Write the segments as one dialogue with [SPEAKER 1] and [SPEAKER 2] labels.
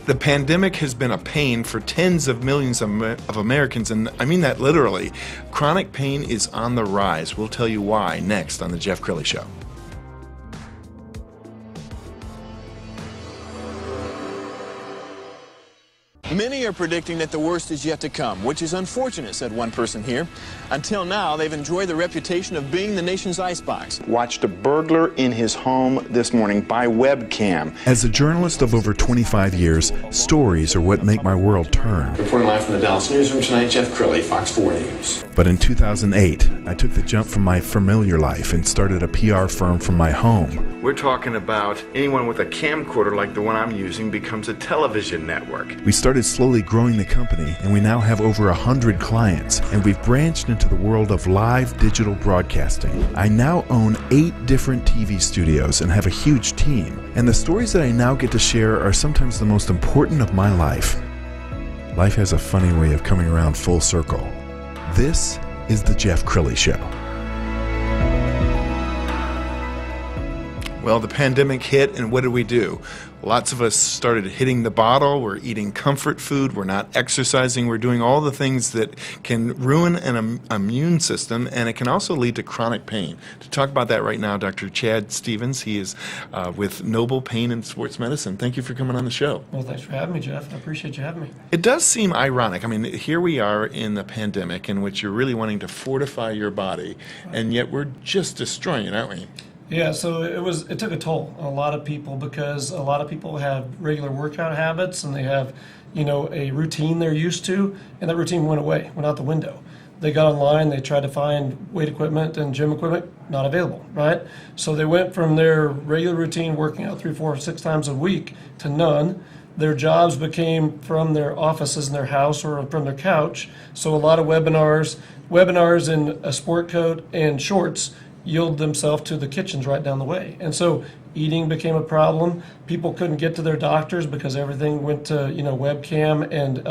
[SPEAKER 1] The pandemic has been a pain for tens of millions of Americans, and I mean that literally. Chronic pain is on the rise. We'll tell you why next on The Jeff Crilley Show.
[SPEAKER 2] Many are predicting that the worst is yet to come, which is unfortunate, said one person here. Until now, they've enjoyed the reputation of being the nation's icebox.
[SPEAKER 3] Watched a burglar in his home this morning by webcam.
[SPEAKER 4] As a journalist of over 25 years, stories are what make my world turn.
[SPEAKER 2] Reporting live from the Dallas newsroom tonight, Jeff Crilley, Fox 4 News.
[SPEAKER 4] But in 2008, I took the jump from my familiar life and started a PR firm from my home.
[SPEAKER 1] We're talking about anyone with a camcorder like the one I'm using becomes a television network.
[SPEAKER 4] We started slowly growing the company, and we now have over 100 clients, and we've branched into the world of live digital broadcasting. I now own 8 different TV studios and have a huge team, and the stories that I now get to share are sometimes the most important of my life. Life has a funny way of coming around full circle. This is The Jeff Crilley Show.
[SPEAKER 1] Well, the pandemic hit, and what did we do? Lots of us started hitting the bottle. We're eating comfort food. We're not exercising. We're doing all the things that can ruin an immune system, and it can also lead to chronic pain. To talk about that right now, Dr. Chad Stevens. He is with Noble Pain and Sports Medicine. Thank you for coming on the show.
[SPEAKER 5] Well, thanks for having me, Jeff. I appreciate you having me.
[SPEAKER 1] It does seem ironic. I mean, here we are in the pandemic in which you're really wanting to fortify your body, and yet we're just destroying it, aren't we?
[SPEAKER 5] Yeah, so it took a toll on a lot of people because a lot of people have regular workout habits and they have, a routine they're used to, and that routine went out the window. They got online, they tried to find weight equipment and gym equipment, not available, right? So they went from their regular routine, working out 3, 4, 6 times a week, to none. Their jobs became from their offices in their house or from their couch. So a lot of webinars in a sport coat and shorts yield themselves to the kitchens right down the way. And so eating became a problem. People couldn't get to their doctors because everything went to, webcam and,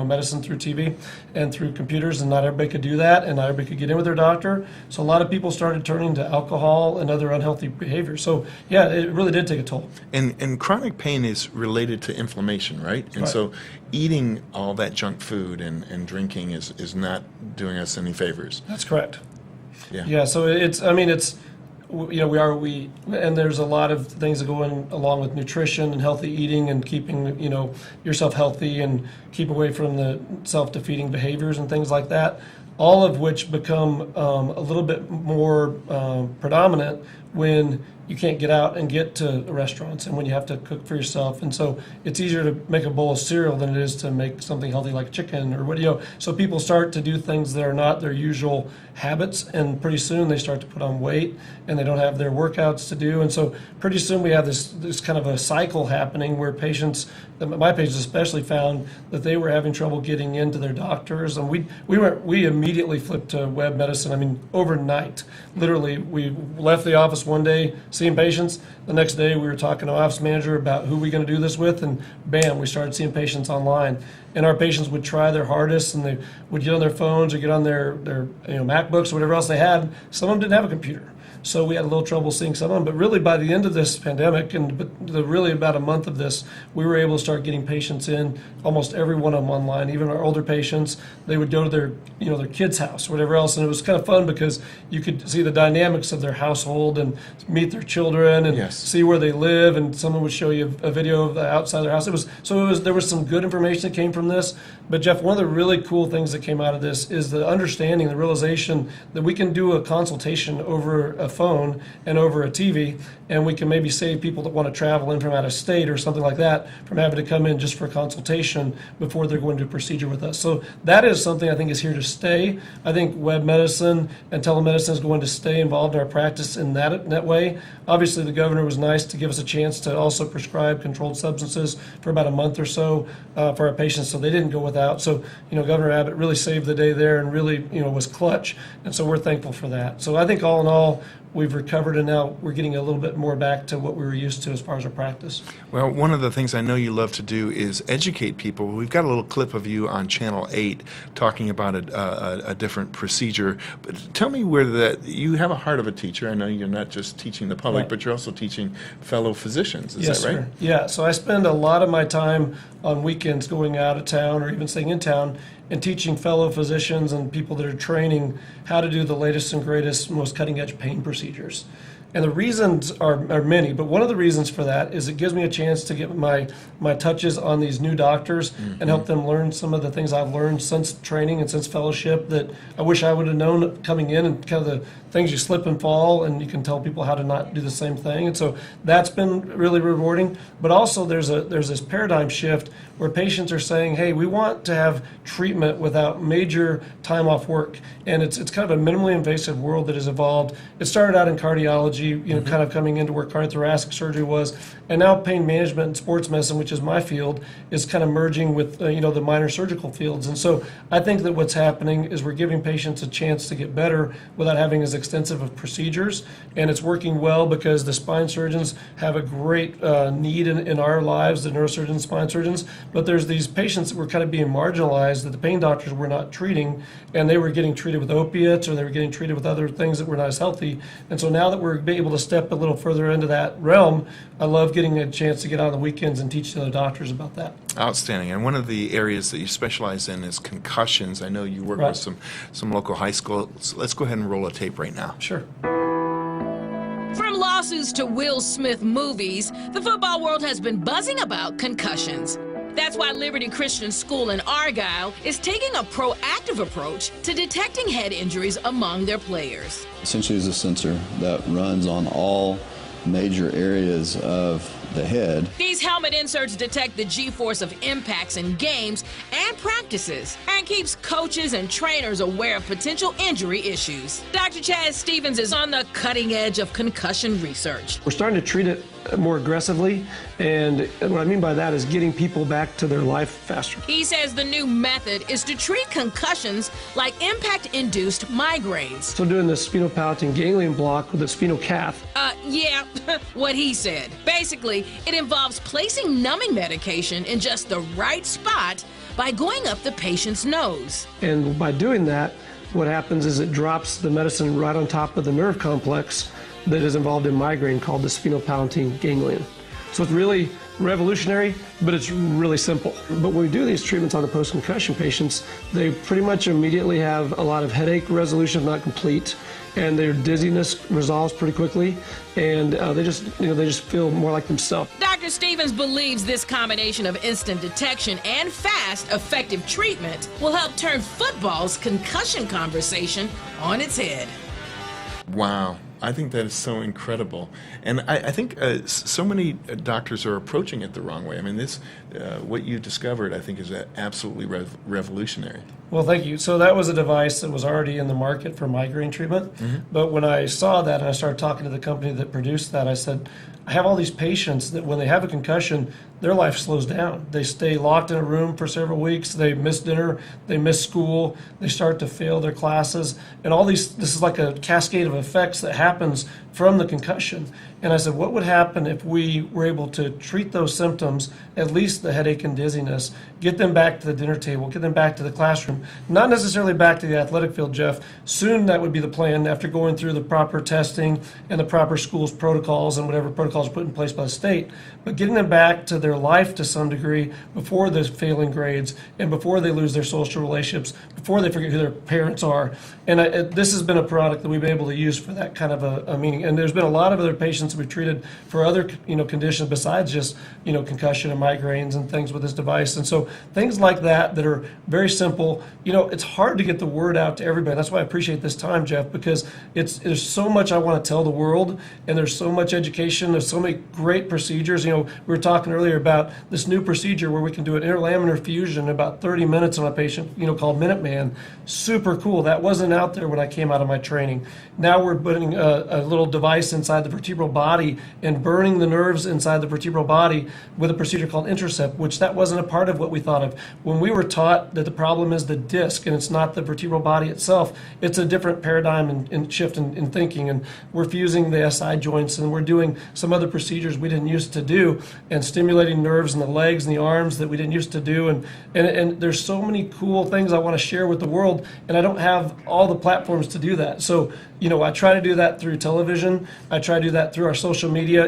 [SPEAKER 5] medicine through TV and through computers, and not everybody could do that, and not everybody could get in with their doctor. So a lot of people started turning to alcohol and other unhealthy behaviors. So, yeah, it really did take a toll.
[SPEAKER 1] And chronic pain is related to inflammation, right? And
[SPEAKER 5] right.
[SPEAKER 1] So eating all that junk food and drinking is not doing us any favors.
[SPEAKER 5] That's correct.
[SPEAKER 1] Yeah.
[SPEAKER 5] So and there's a lot of things that go in along with nutrition and healthy eating and keeping, yourself healthy and keep away from the self-defeating behaviors and things like that, all of which become a little bit more predominant when you can't get out and get to restaurants and when you have to cook for yourself. And so it's easier to make a bowl of cereal than it is to make something healthy like chicken or so people start to do things that are not their usual habits, and pretty soon they start to put on weight and they don't have their workouts to do. And so pretty soon we have this kind of a cycle happening where my patients especially, found that they were having trouble getting into their doctors, and we immediately flipped to web medicine. I mean, overnight, literally, we left the office one day seeing patients. The next day we were talking to office manager about who we're going to do this with, and bam, we started seeing patients online. And our patients would try their hardest, and they would get on their phones or get on their MacBooks or whatever else they had. Some of them didn't have a computer, so we had a little trouble seeing some of them. But really, by the end of this pandemic, really about a month of this, we were able to start getting patients in, almost every one of them online. Even our older patients, they would go to their kid's house or whatever else, and it was kind of fun because you could see the dynamics of their household and meet their children and see where they live. And someone would show you a video of the outside of their house. There was some good information that came from this. But Jeff, one of the really cool things that came out of this is the understanding, the realization that we can do a consultation over a phone and over a TV, and we can maybe save people that want to travel in from out of state or something like that from having to come in just for a consultation before they're going to do a procedure with us. So that is something I think is here to stay. I think web medicine and telemedicine is going to stay involved in our practice in that way. Obviously, the governor was nice to give us a chance to also prescribe controlled substances for about a month or so for our patients, so they didn't go without. So, Governor Abbott really saved the day there and really, was clutch. And so we're thankful for that. So I think all in all, we've recovered, and now we're getting a little bit more back to what we were used to as far as our practice.
[SPEAKER 1] Well, one of the things I know you love to do is educate people. We've got a little clip of you on Channel 8 talking about a different procedure. But tell me you have a heart of a teacher. I know you're not just teaching the public,
[SPEAKER 5] Right.
[SPEAKER 1] but you're also teaching fellow physicians. Is
[SPEAKER 5] Yes,
[SPEAKER 1] that right?
[SPEAKER 5] sir. Yeah, so I spend a lot of my time on weekends going out of town or even staying in town and teaching fellow physicians and people that are training how to do the latest and greatest, most cutting-edge pain procedures. And the reasons are many, but one of the reasons for that is it gives me a chance to get my touches on these new doctors and help them learn some of the things I've learned since training and since fellowship that I wish I would have known coming in, and kind of the things you slip and fall, and you can tell people how to not do the same thing. And so that's been really rewarding. But also there's this paradigm shift where patients are saying, hey, we want to have treatment without major time off work. And it's kind of a minimally invasive world that has evolved. It started out in cardiology, kind of coming into where cardiothoracic surgery was, and now pain management and sports medicine, which is my field, is kind of merging with the minor surgical fields. And so I think that what's happening is we're giving patients a chance to get better without having as extensive of procedures, and it's working well because the spine surgeons have a great need in our lives, the neurosurgeons, spine surgeons, but there's these patients that were kind of being marginalized that the pain doctors were not treating, and they were getting treated with opiates or they were getting treated with other things that were not as healthy. And so now that we're able to step a little further into that realm, I love getting a chance to get on the weekends and teach the other doctors about that.
[SPEAKER 1] Outstanding. And one of the areas that you specialize in is concussions. I know you work
[SPEAKER 5] Right.
[SPEAKER 1] with some local high schools. Let's go ahead and roll a tape right now.
[SPEAKER 5] Sure.
[SPEAKER 6] From lawsuits to Will Smith movies, the football world has been buzzing about concussions. That's why Liberty Christian School in Argyle is taking a proactive approach to detecting head injuries among their players.
[SPEAKER 7] Essentially, it's a sensor that runs on all major areas of the head.
[SPEAKER 6] These helmet inserts detect the G-force of impacts in games and practices and keeps coaches and trainers aware of potential injury issues. Dr. Chaz Stevens is on the cutting edge of concussion research.
[SPEAKER 5] We're starting to treat it more aggressively, and what I mean by that is getting people back to their life faster.
[SPEAKER 6] He says the new method is to treat concussions like impact-induced migraines.
[SPEAKER 5] So doing the spinopalatal ganglion block with a spinal cath.
[SPEAKER 6] Yeah, what he said. Basically, it involves placing numbing medication in just the right spot by going up the patient's nose.
[SPEAKER 5] And by doing that, what happens is it drops the medicine right on top of the nerve complex that is involved in migraine called the spinopalatal ganglion. So it's really revolutionary, but it's really simple. But when we do these treatments on the post-concussion patients, they pretty much immediately have a lot of headache resolution, if not complete, and their dizziness resolves pretty quickly, and they just feel more like themselves.
[SPEAKER 6] Dr. Stevens believes this combination of instant detection and fast, effective treatment will help turn football's concussion conversation on its head.
[SPEAKER 1] Wow. I think that is so incredible. And I think so many doctors are approaching it the wrong way. I mean, what you discovered, I think, is absolutely revolutionary.
[SPEAKER 5] Well, thank you. So that was a device that was already in the market for migraine treatment. Mm-hmm. But when I saw that and I started talking to the company that produced that, I said, I have all these patients that when they have a concussion, their life slows down. They stay locked in a room for several weeks. They miss dinner. They miss school. They start to fail their classes. And this is like a cascade of effects that happens from the concussion. And I said, what would happen if we were able to treat those symptoms, at least the headache and dizziness, get them back to the dinner table, get them back to the classroom, not necessarily back to the athletic field, Jeff. Soon that would be the plan after going through the proper testing and the proper schools protocols and whatever protocols are put in place by the state, but getting them back to their life to some degree before the failing grades and before they lose their social relationships, before they forget who their parents are. And this has been a product that we've been able to use for that kind of a meaning. And there's been a lot of other patients we've treated for other conditions besides just concussion and migraines and things with this device. And so things like that are very simple. It's hard to get the word out to everybody. That's why I appreciate this time, Jeff, because there's so much I want to tell the world, and there's so much education. There's so many great procedures. We were talking earlier about this new procedure where we can do an interlaminar fusion in about 30 minutes on a patient, called Minuteman. Super cool. That wasn't out there when I came out of my training. Now we're putting a little device inside the vertebral body body and burning the nerves inside the vertebral body with a procedure called Intercept, which that wasn't a part of what we thought of. When we were taught that the problem is the disc and it's not the vertebral body itself, it's a different paradigm and shift in thinking. And we're fusing the SI joints, and we're doing some other procedures we didn't used to do, and stimulating nerves in the legs and the arms that we didn't used to do. And there's so many cool things I want to share with the world, and I don't have all the platforms to do that. So, I try to do that through television. I try to do that through our social media.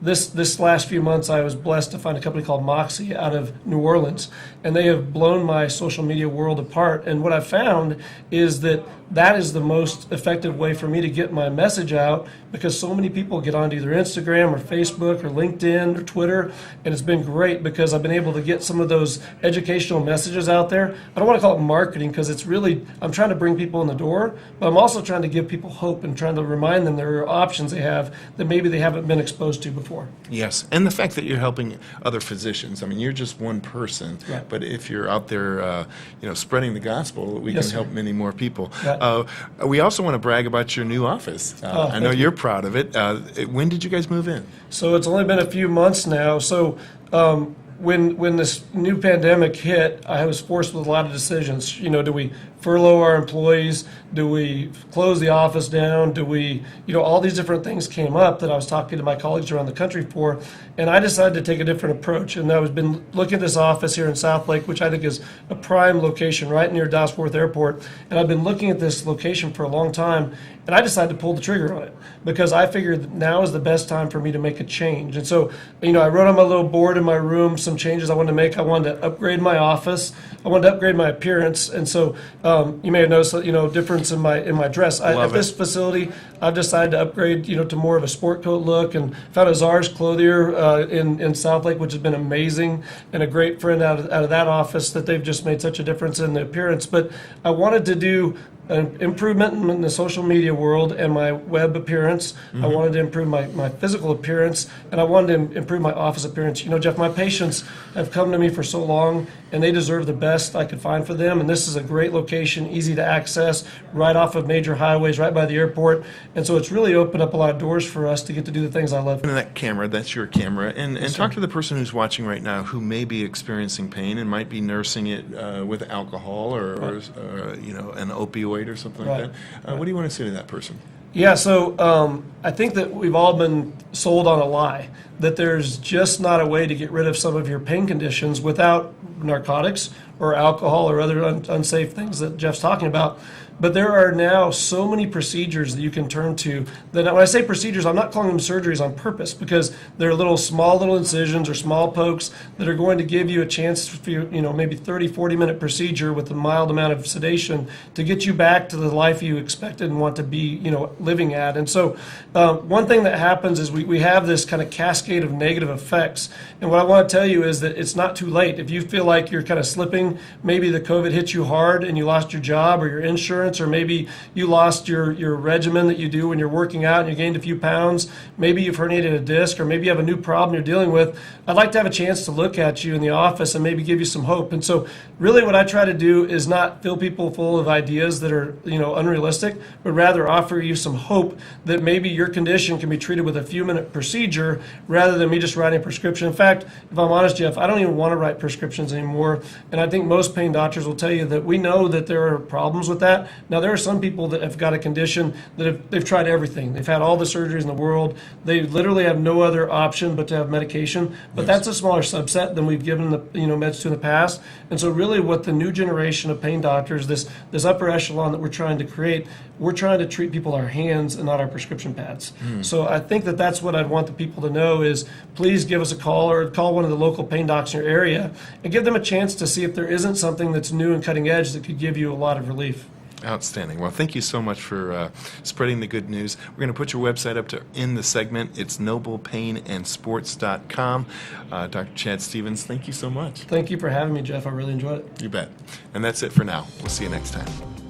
[SPEAKER 5] This last few months, I was blessed to find a company called Moxie out of New Orleans, and they have blown my social media world apart. And what I found is that is the most effective way for me to get my message out, because so many people get onto either Instagram or Facebook or LinkedIn or Twitter, and it's been great because I've been able to get some of those educational messages out there. I don't want to call it marketing, because it's really, I'm trying to bring people in the door, but I'm also trying to give people hope and trying to remind them there are options they have that maybe they haven't been exposed to before.
[SPEAKER 1] Yes, and the fact that you're helping other physicians. I mean, you're just one person,
[SPEAKER 5] right.
[SPEAKER 1] But if you're out there, spreading the gospel, we
[SPEAKER 5] Yes,
[SPEAKER 1] can help
[SPEAKER 5] sir.
[SPEAKER 1] many more people.
[SPEAKER 5] Right.
[SPEAKER 1] We also want to brag about your new office. I know you're proud of it. When did you guys move in?
[SPEAKER 5] So it's only been a few months now. So when this new pandemic hit, I was forced with a lot of decisions. Do we furlough our employees? Do we close the office down? Do we, all these different things came up that I was talking to my colleagues around the country for, and I decided to take a different approach. And I've been looking at this office here in South Lake, which I think is a prime location right near Dallas-Fort Worth Airport. And I've been looking at this location for a long time, and I decided to pull the trigger on it because I figured that now is the best time for me to make a change. And so, I wrote on my little board in my room some changes I wanted to make. I wanted to upgrade my office. I wanted to upgrade my appearance. And so you may have noticed, difference in my dress. At this facility, I've decided to upgrade, to more of a sport coat look, and found a Czar's Clothier in South Lake, which has been amazing, and a great friend out of that office that they've just made such a difference in the appearance. But I wanted to do an improvement in the social media world and my web appearance. Mm-hmm. I wanted to improve my physical appearance, and I wanted to improve my office appearance. Jeff, my patients have come to me for so long, and they deserve the best I could find for them. And this is a great location, easy to access, right off of major highways, right by the airport. And so it's really opened up a lot of doors for us to get to do the things I love.
[SPEAKER 1] And that camera, that's your camera. And talk to the person who's watching right now who may be experiencing pain and might be nursing it with alcohol or an opioid or something like that. What do you want to say to that person?
[SPEAKER 5] Yeah, so I think that we've all been sold on a lie, that there's just not a way to get rid of some of your pain conditions without narcotics or alcohol or other unsafe things that Jeff's talking about. But there are now so many procedures that you can turn to that when I say procedures, I'm not calling them surgeries on purpose, because they're small incisions or small pokes that are going to give you a chance for maybe 30, 40-minute procedure with a mild amount of sedation to get you back to the life you expected and want to be, living at. And so one thing that happens is we have this kind of cascade of negative effects. And what I want to tell you is that it's not too late. If you feel like you're kind of slipping, maybe the COVID hit you hard and you lost your job or your insurance, or maybe you lost your regimen that you do when you're working out and you gained a few pounds, maybe you've herniated a disc, or maybe you have a new problem you're dealing with, I'd like to have a chance to look at you in the office and maybe give you some hope. And so really what I try to do is not fill people full of ideas that are unrealistic, but rather offer you some hope that maybe your condition can be treated with a few-minute procedure rather than me just writing a prescription. In fact, if I'm honest, Jeff, I don't even want to write prescriptions anymore. And I think most pain doctors will tell you that we know that there are problems with that. Now, there are some people that have got a condition that they've tried everything. They've had all the surgeries in the world. They literally have no other option but to have medication. But that's a smaller subset than we've given the meds to in the past. And so really what the new generation of pain doctors, this upper echelon that we're trying to create, we're trying to treat people our hands and not our prescription pads. So I think that's what I'd want the people to know is please give us a call or call one of the local pain docs in your area and give them a chance to see if there isn't something that's new and cutting edge that could give you a lot of relief.
[SPEAKER 1] Outstanding. Well, thank you so much for spreading the good news. We're going to put your website up in the segment. It's noblepainandsports.com. Dr. Chad Stevens, thank you so much.
[SPEAKER 5] Thank you for having me, Jeff. I really enjoyed it.
[SPEAKER 1] You bet. And that's it for now. We'll see you next time.